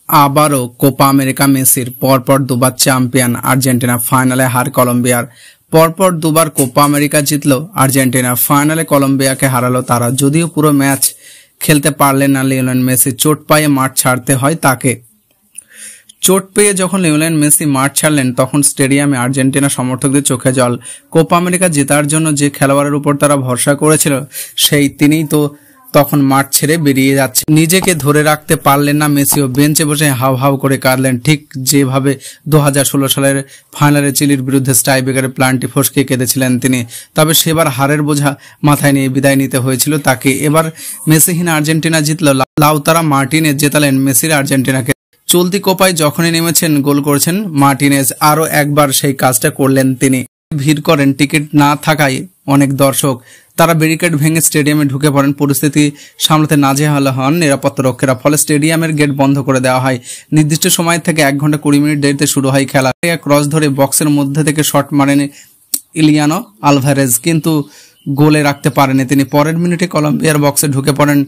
আবারও Copa America মেসির পরপর দুবার চ্যাম্পিয়ন আর্জেন্টিনা, ফাইনালে হার কলম্বিয়ার। পরপর দুবার কোপা আমেরিকা জিতলো আর্জেন্টিনা, ফাইনালে কলম্বিয়াকে হারালো তারা। যদিও পুরো ম্যাচ খেলতে পারলেন না লিওনেল মেসি, চোট পায়ে মাঠ ছাড়তে হয় তাকে। চোট পেয়ে যখন লিওনেল মেসি মাঠ ছাড়লেন তখন স্টেডিয়ামে আর্জেন্টিনা সমর্থকদের চোখে জল। কোপা আমেরিকা জেতার জন্য যে খেলোয়াড়ের উপর তারা ভরসা করেছিল সেই তিনিই তো তখন মাঠ ছেড়ে বেরিয়ে যাচ্ছে। নিজেকে ধরে রাখতে পারলেন না মেসিও, বেঞ্চে বসে হাউ হাউ করে কাঁদলেন, ঠিক যেভাবে 2016 সালের ফাইনালে চিলির বিরুদ্ধে টাইব্রেকারে প্লান্টি ফসকে কেঁদেছিলেন তিনি। তবে সেবার হারের বোঝা মাথায় নিয়ে বিদায় নিতে হয়েছিল তাকে। এবার মেসিহীন আর্জেন্টিনা জিতল, লাউতারা মার্টিনেজ জেতালেন মেসির আর্জেন্টিনাকে। চলতি কোপায় যখনই নেমেছেন গোল করেছেন মার্টিনেজ, আরও একবার সেই কাজটা করলেন তিনি। ভিড় করেন টিকিট না থাকায় অনেক দর্শক, তারা ব্যারিকেড ভেঙে স্টেডিয়ামে ঢুকে পড়েন। পরিস্থিতি সামলাতে নাজেহাল হন নিরাপত্তা রক্ষীরা, ফলে স্টেডিয়ামের গেট বন্ধ করে দেওয়া হয়। নির্দিষ্ট সময় থেকে 1 ঘন্টা 20 মিনিট দেরিতে শুরু হয় খেলা। ক্রস ধরে বক্সের মধ্যে থেকে শট মারেন ইলিয়ানো আলভারেজ, কিন্তু গোলে রাখতে পারেনি তিনি। পরের মিনিটে কলম্বিয়ার বক্সে ঢুকে পড়েন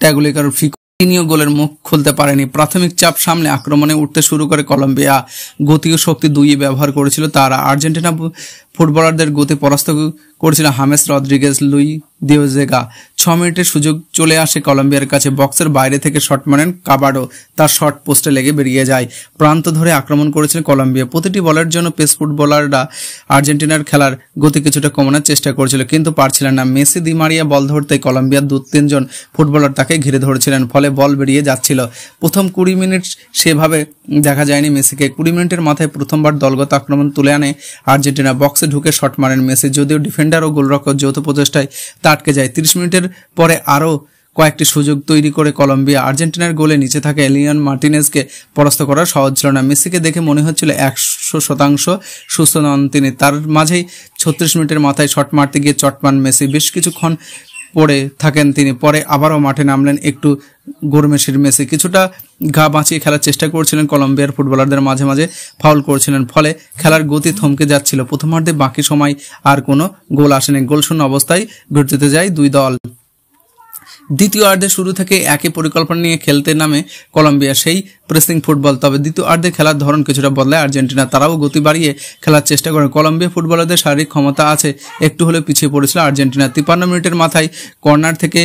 ট্যাগুলিকার ফিকো, তিনিও গোলের মুখ খুলতে পারেনি। প্রাথমিক চাপ সামলে আক্রমণে উঠতে শুরু করে কলম্বিয়া। গতি ও শক্তি দুইই ব্যবহার করেছিল তারা। আর্জেন্টিনা ফুটবলারদের গতি পরাস্ত করেছিল হামেস রদ্রিগেজ, লুই দিওজেগা। 6 মিনিটের সুযোগ চলে আসে কলম্বিয়ার কাছে। বক্সের বাইরে থেকে শট মারেন কাবাডো, তার শট পোস্টে লেগে বেরিয়ে যায়। প্রান্ত ধরে আক্রমণ করেছিল কলম্বিয়া। প্রতিটি বলের জন্য পেস ফুটবলাররা আর্জেন্টিনার খেলার গতি কিছুটা কমানোর চেষ্টা করেছিল, কিন্তু পারছিলেন না। মেসি দি মারিয়া বল ধরতে কলম্বিয়ার 2-3 জন ফুটবলার তাকে ঘিরে ধরেছিলেন, ফলে বল বেরিয়ে যাচ্ছিল। প্রথম 20 মিনিট সেভাবে দেখা যায়নি মেসিকে। 20 মিনিটের মাথায় প্রথমবার দলগত আক্রমণ তুলে আনে আর্জেন্টিনা। বক্সে ঢুকে শট মারেন মেসি, যদিও ডিফেন্ডার ও গোলরক্ষক যৌথ প্রচেষ্টায় তা আটকে যায়। 30 মিনিটের পরে আরও কয়েকটি সুযোগ তৈরি করে কলম্বিয়া আর্জেন্টিনার গোলে নিচে থাকা এলিয়ান মার্টিনেজকে পরাস্ত করা সহজ ছিল না। মেসিকে দেখে মনে হচ্ছিল 100% সুস্থ নন তিনি। তার মাঝেই 36 মিনিটের মাথায় শট মারতে গিয়ে চট পান মেসি। বেশ কিছুক্ষণ পড়ে থাকেন তিনি, পরে আবারও মাঠে নামলেন একটু গরমেশির মেসি। কিছুটা গা বাঁচিয়ে খেলার চেষ্টা করছিলেন, কলম্বিয়ার ফুটবলারদের মাঝে মাঝে ফাউল করছিলেন, ফলে খেলার গতি থমকে যাচ্ছিল। প্রথমার্ধে বাকি সময় আর কোনো গোল আসেনি। গোলশূন্য অবস্থায় ঘুরতে যায় দুই দল। দ্বিতীয়ার্ধে শুরু থেকে একই পরিকল্পনা নিয়ে খেলতে নামে কলম্বিয়া, সেই প্রেসিং ফুটবল। তবে দ্বিতীয়ার্ধে খেলার ধরন কিছুটা বদলায় আর্জেন্টিনা, তারাও গতি বাড়িয়ে খেলার চেষ্টা করে। কলম্বিয়া ফুটবলারদের শারীরিক ক্ষমতা আছে, একটু হলেও পিছিয়ে পড়েছিল আর্জেন্টিনা। 53 মিনিটের মাথায় কর্নার থেকে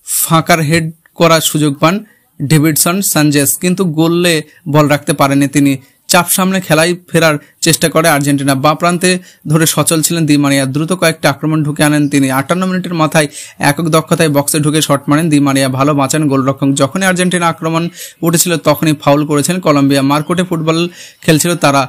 ফাঁকার হেড করার সুযোগ পান ডেভিডসন সানচেজ, কিন্তু গোলে বল রাখতে পারেনি তিনি। চাপ সামনে খেলায় ফেরার চেষ্টা করে আর্জেন্টিনা। বাঁ প্রান্তে ধরে সচল ছিলেন দি মারিয়া, দ্রুত কয়েকটা আক্রমণ ঢুকে আনেন তিনি। 58 মিনিটের মাথায় একক দক্ষতায় বক্সে ঢুকে শট মারেন দি মারিয়া, ভালো বাঁচান গোলরক্ষক। যখনই আর্জেন্টিনা আক্রমণ উঠেছিল তখনই ফাউল করেছেন কলম্বিয়া। মারকোটে ফুটবল খেলছিল তারা।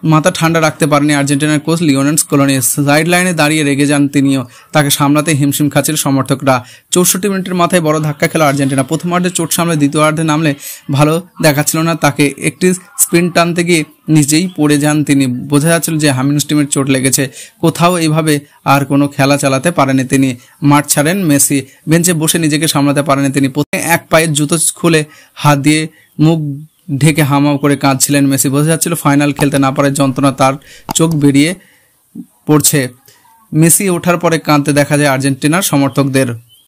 মাথা ঠান্ডা রাখতে পারেনি আর্জেন্টিনার কোচ লিওনেল স্কলোনি। সাইড লাইনে দাঁড়িয়ে রেগে যান তিনিও, তাকে সামলাতে হিমশিম খাচ্ছিল সমর্থকরা। 64 মিনিটের মাথায় বড় ধাক্কা খেল আর্জেন্টিনা। প্রথমার্ধে চোট সামলে দ্বিতীয়ার্ধে নামলে ভালো দেখাচ্ছিল না তাকে। একটি স্পিন টানতে গিয়ে নিজেই পড়ে যান তিনি। বোঝা যাচ্ছিল যে হামিনস্টিমের চোট লেগেছে। কোথাও এইভাবে আর কোনো খেলা চালাতে পারেনি তিনি। মাঠ ছাড়েন মেসি, বেঞ্চে বসে নিজেকে সামলাতে পারেনি তিনি। প্রথমে এক পায়ের জুতো খুলে হাত দিয়ে মুখ ঢেকে হামাও করে কাঁদছিলেন মেসি। বোঝা যাচ্ছিল ফাইনাল খেলতে না পারার যন্ত্রণা তার চোখ বেরিয়ে পড়ছে। মেসি ওঠার পরে কাঁদতে দেখা যায় আর্জেন্টিনার সমর্থকদের।